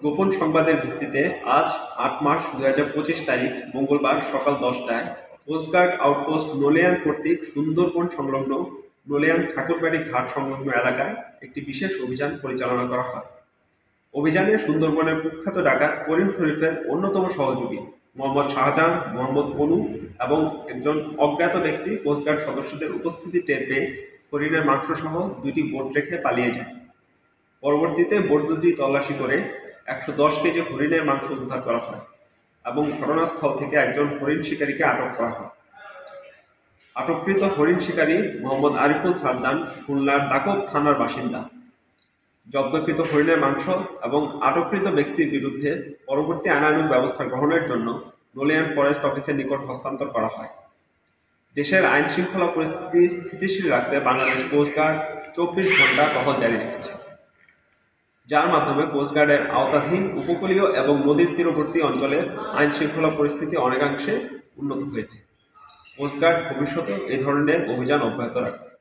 গোপন সংবাদের ভিত্তিতে আজ ৮ মার্চ ২০২৫ তারিখ মঙ্গলবার সকাল ১০টায় কোস্টগার্ড আউটপোস্ট নোলিয়ান কর্তৃক সুন্দরবন সংলগ্ন নোলিয়ান ঠাকুরবাড়ি ঘাট সংলগ্ন এলাকায় একটি বিশেষ অভিযান পরিচালনা করা হয়। অভিযানে সুন্দরবনের কুখ্যাত ডাকাত করিম শরীফের অন্যতম সহযোগী মোহাম্মদ শাহজাহান, মোহাম্মদ অনু এবং একজন অজ্ঞাত ব্যক্তি কোস্টগার্ড সদস্যদের উপস্থিতি টের পেয়ে হরিণের মাংসসহ ২টি বোট রেখে পালিয়ে যায়। পরবর্তীতে বোট দুটি তল্লাশি করে ১১০ কেজি হরিণের মাংস উদ্ধার করা হয় এবং ঘটনাস্থল থেকে একজন হরিণ শিকারীকে আটক করা হয়। আটককৃত হরিণ শিকারী মোহাম্মদ আরিফুল সাদ্দান খুলনার দাকব থানার বাসিন্দা। জব্দকৃত হরিণের মাংস এবং আটককৃত ব্যক্তির বিরুদ্ধে পরবর্তী আইনানুগ ব্যবস্থা গ্রহণের জন্য নোলিয়ান ফরেস্ট অফিসের নিকট হস্তান্তর করা হয়। দেশের আইন শৃঙ্খলা পরিস্থিতি স্থিতিশীল রাখতে বাংলাদেশ কোস্টগার্ড ২৪ ঘন্টা টহল জারি রেখেছে, যার মাধ্যমে কোস্টগার্ডের আওতাধীন উপকূলীয় এবং নদীর তীরবর্তী অঞ্চলের আইন শৃঙ্খলা পরিস্থিতি অনেকাংশে উন্নত হয়েছে। কোস্টগার্ড ভবিষ্যতে এই ধরনের অভিযান অব্যাহত রাখবে।